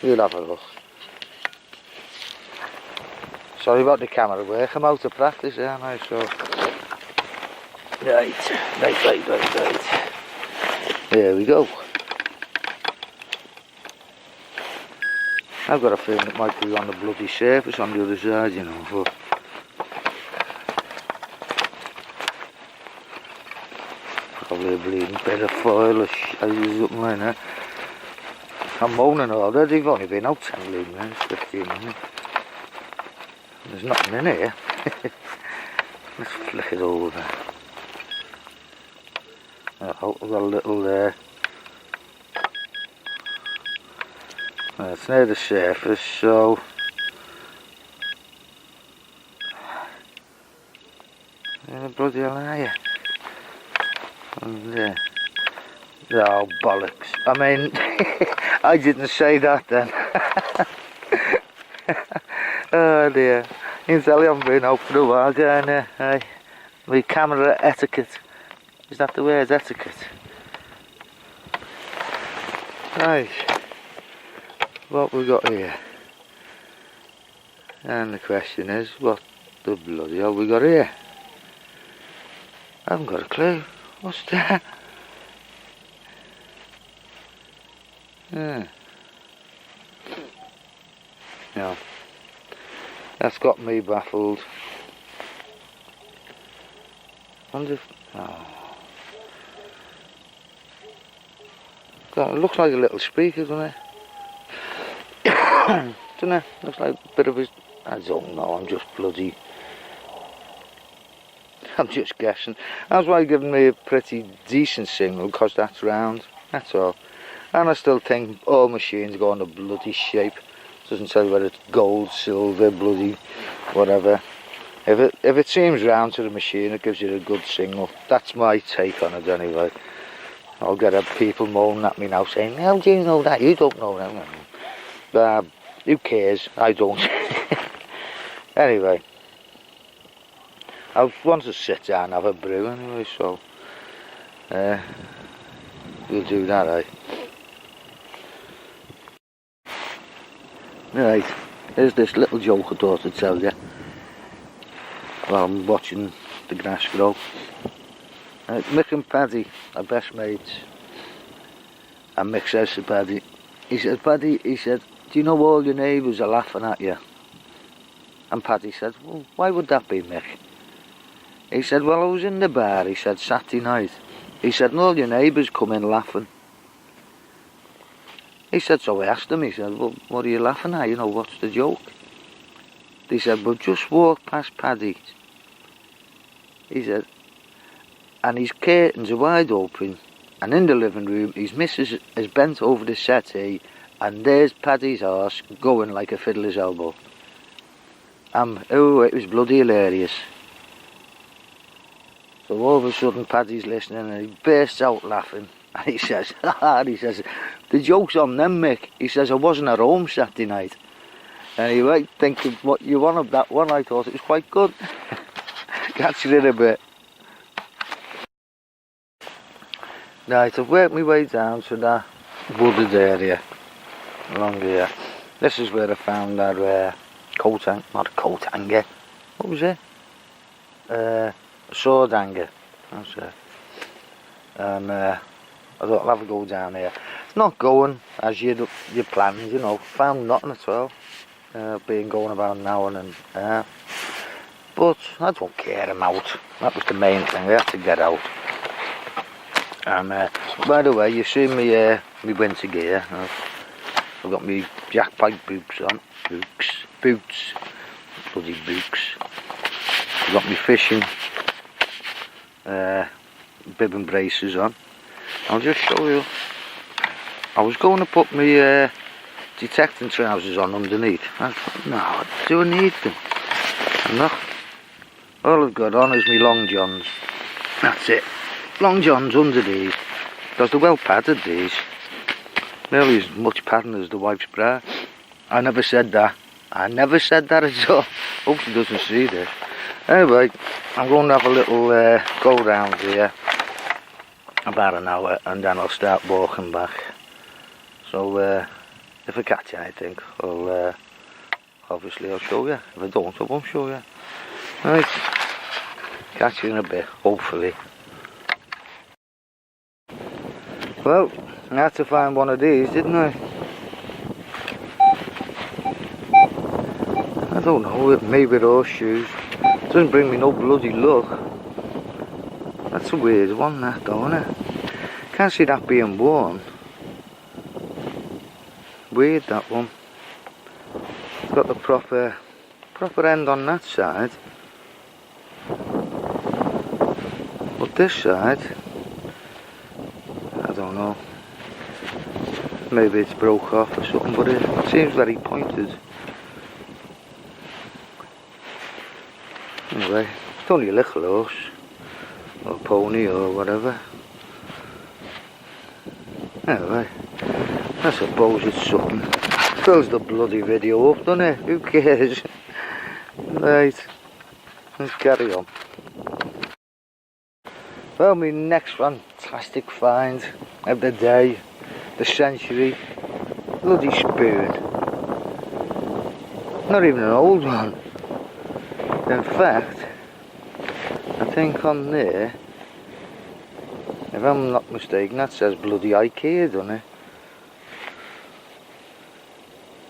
We'll have a look. Sorry about the camera work, I'm out of practice, aren't I? So, right. There we go. I've got a feeling it might be on the bloody surface on the other side, you know, but probably a bleeding bit of foil or something like that. I'm moaning already, I've only been out 10 minutes, 15 minutes. There's nothing in here. Let's flick it over. Oh, I've got a little there. It's near the surface, so where the bloody hell are you? And there. Oh, bollocks. I mean, I didn't say that then. Oh dear. You can tell you haven't been out for a while, can you? Hey, my camera etiquette. Is that the word, etiquette? Right. What we got here? And the question is, what the bloody hell we got here? I haven't got a clue. What's that? Yeah. No. That's got me baffled. Wonder if, oh. God, it looks like a little speaker, doesn't it? Doesn't it? Looks like a bit of a... I don't know, I'm just bloody... I'm just guessing. That's why giving me a pretty decent signal, because that's round. That's all. And I still think all machines go on a bloody shape. Doesn't tell you whether it's gold, silver, bloody, whatever. If it seems round to the machine, it gives you a good signal. That's my take on it anyway. I'll get people moaning at me now saying, how do you know that? You don't know that. Who cares? I don't. Anyway, I want to sit down and have a brew anyway, so we'll do that, eh? Right, here's this little joke I thought I'd tell you while I'm watching the grass grow. Mick and Paddy are best mates, and Mick says to Paddy, he said, Paddy, he said, do you know all your neighbours are laughing at you? And Paddy said, well, why would that be, Mick? He said, well, I was in the bar, he said, Saturday night. He said, and all your neighbours come in laughing. He said, so I asked him, he said, well, what are you laughing at? You know, what's the joke? He said, well, just walk past Paddy. He said, and his curtains are wide open, and in the living room, his missus is bent over the settee, and there's Paddy's horse going like a fiddler's elbow. Oh, it was bloody hilarious. So all of a sudden, Paddy's listening, and he bursts out laughing. And he says, the joke's on them, Mick. He says, I wasn't at home Saturday night. And he might think of what you want of that one. I thought it was quite good. Catch you in a bit. Right, I've worked my way down to that wooded area along here. This is where I found that coat hanger, not a coat hanger. What was it? A sword hanger. That's it. And I thought I'll have a go down here. It's not going as you planned, you know. Found nothing at all. Been going about an hour and but I don't care, I'm out. That was the main thing, I had to get out. And by the way, you see me winter gear. I've got my jackpipe boots on. Boots. Bloody boots. I've got my fishing bib and braces on. I'll just show you. I was going to put my detecting trousers on underneath. I thought, no, do I need them? I'm not. All I've got on is my long johns. That's it. Long johns under these. Because they're well padded, these. Nearly as much padding as the wife's bra. I never said that. I never said that at all. Hope she doesn't see this. Anyway, I'm going to have a little go round here. About an hour, and then I'll start walking back. So if I catch anything, I'll obviously I'll show you. If I don't, I won't show you. Right, catch you in a bit, hopefully. Well, I had to find one of these, didn't I? I don't know, maybe those shoes. Doesn't bring me no bloody luck. That's a weird one, that, though, isn't it? Can't see that being worn. Weird, that one. It's got the proper end on that side. But this side, I don't know. Maybe it's broke off or something, but it seems very pointed. Anyway, it's only a little horse, or pony, or whatever. Anyway, I suppose it's something. Fills the bloody video up, doesn't it? Who cares? Right, let's carry on. Well, my next fantastic find of the day, the century, bloody spoon. Not even an old one. In fact, I think on there, if I'm not mistaken, that says bloody IKEA, doesn't it?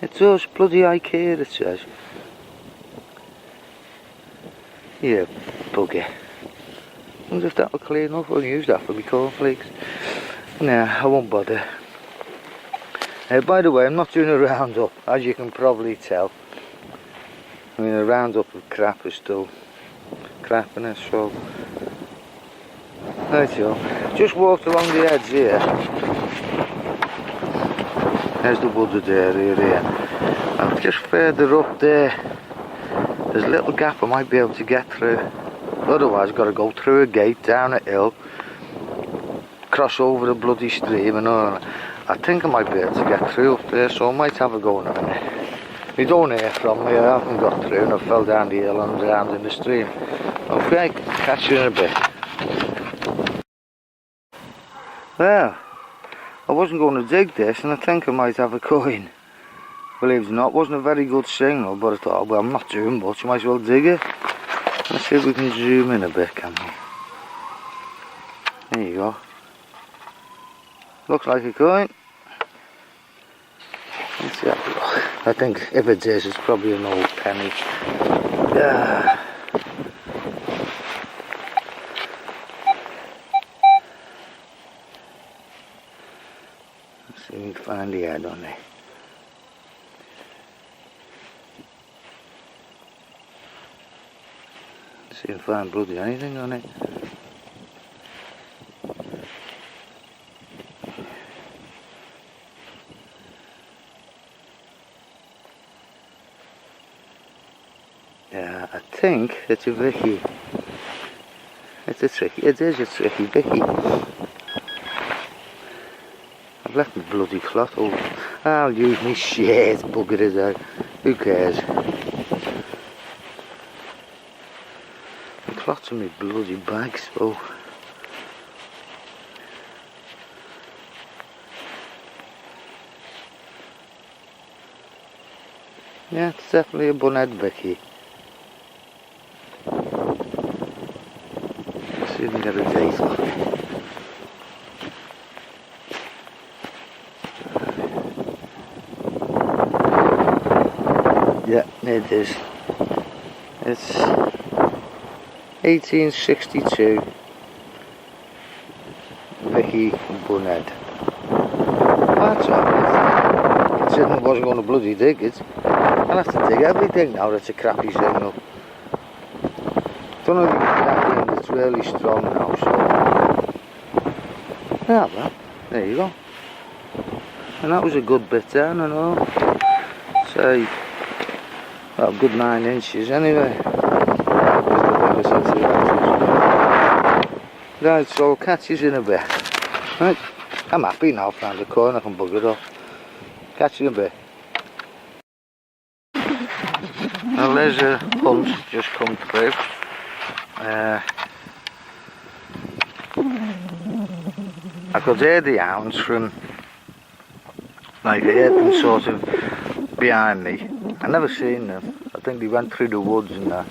It does, bloody IKEA, it says. Yeah, bugger. I wonder if that'll clear enough. I'll use that for my cornflakes. Nah, I won't bother. By the way, I'm not doing a roundup, as you can probably tell. I mean, a roundup of crap is still crap in it, so. Right, yo. Just walked along the edge here. There's the wooded area here. And just further up there, there's a little gap I might be able to get through. Otherwise, I've got to go through a gate, down a hill, cross over the bloody stream and all. I think I might be able to get through up there, so I might have a go in a minute. You don't hear from me, I haven't got through and I fell down the hill and drowned in the stream. Okay, catch you in a bit. Well, I wasn't going to dig this and I think I might have a coin. Believe it or not, wasn't a very good signal, but I thought, well, I'm not doing much, I might as well dig it. Let's see if we can zoom in a bit, can we? There you go. Looks like a coin. Let's have a look. I think if it is, it's probably an old penny. Yeah. Let's see if we can find the head on it. See if I can find bloody anything on it. Yeah, I think it's a Vicky. It's a tricky, it is a tricky Vicky. I've left my bloody cloth over. I'll use my shit, bugger it out. Who cares? Lots of me bloody bags, oh. Yeah, it's definitely a bunhead Vicky. Let's see if we can get a date on it. Yeah, it is. It's 1862 Vicky Bunhead. That's alright. Considering I wasn't going to bloody dig it. I'll have to dig everything now that's a crappy signal. Don't know if you can get that in, it's really strong now, so. Yeah, well, there you go. And that was a good bit down and all. Say, well, a good 9 inches anyway. Right, so I'll catch you in a bit. Right, I'm happy now, found the coin, I can bug it off. Catch you in a bit. Well, there's a hunt just come through. I could hear the hounds from Like I heard them sort of behind me. I never seen them. I think they went through the woods and that.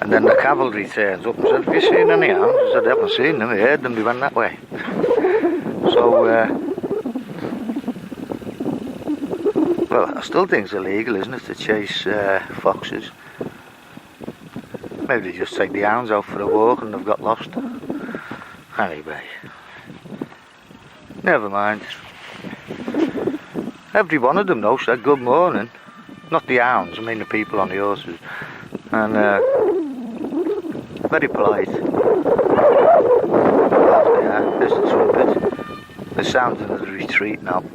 And then the cavalry turns up and said, "Have you seen any hounds?" I said, "I haven't seen them. I heard them. They went that way." So, well, I still think it's illegal, isn't it, to chase foxes? Maybe they just take the hounds out for a walk and they've got lost. Anyway, never mind. Every one of them though said good morning. Not the hounds, I mean the people on the horses. And very polite. Yeah, there's the trumpet. The sounds of the retreat now. See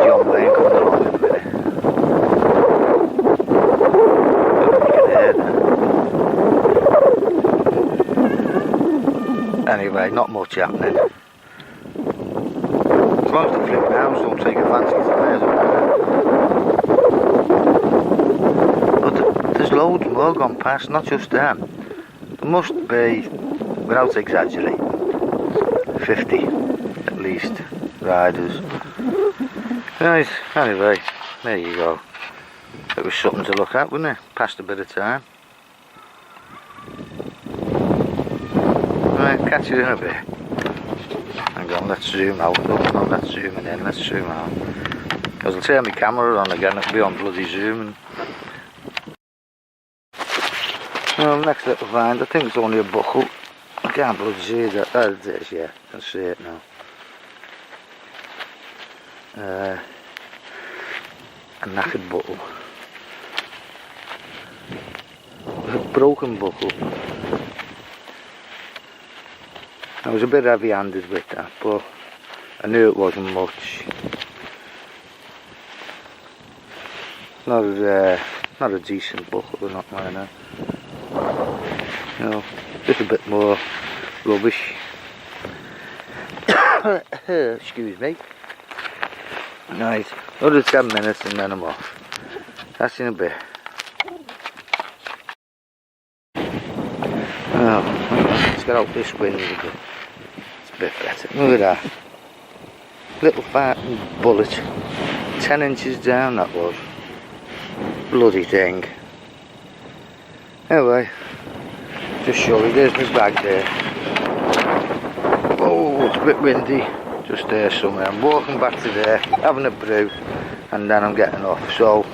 John Wayne coming along in a minute. Anyway, not much happening. As long as the flip hounds don't take a fancy to theirs. But there's loads more gone past, not just them. There must be, without exaggerating, 50 at least riders. Right, anyway, there you go. It was something to look at, wasn't it? Passed a bit of time. Right, catch you in a bit. Hang on, let's zoom out. No, not let's zoom in, let's zoom out. Because I'll turn my camera on again, it'll be on bloody zooming. Well, next little find, I think it's only a buckle. I can't bloody see that. There it is, yeah, I can see it now. A knackered buckle. A broken buckle. I was a bit heavy-handed with that, but I knew it wasn't much. Not a decent buckle or not like that. You know, just a bit more rubbish. Excuse me. Right, another 10 minutes and then I'm off. That's in a bit. Oh, let's get out this wind a bit. It's a bit better. Look at that. Little fat bullet. 10 inches down that was. Bloody thing. Anyway, just show you, there's my bag there. Oh, it's a bit windy. Just there somewhere. I'm walking back to there, having a brew, and then I'm getting off. So,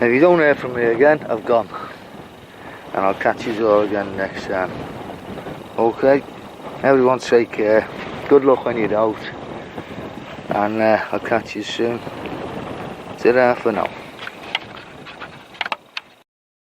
if you don't hear from me again, I've gone. And I'll catch you all again next time. Okay? Everyone take care. Good luck when you're out. And I'll catch you soon. Ta-ra for now.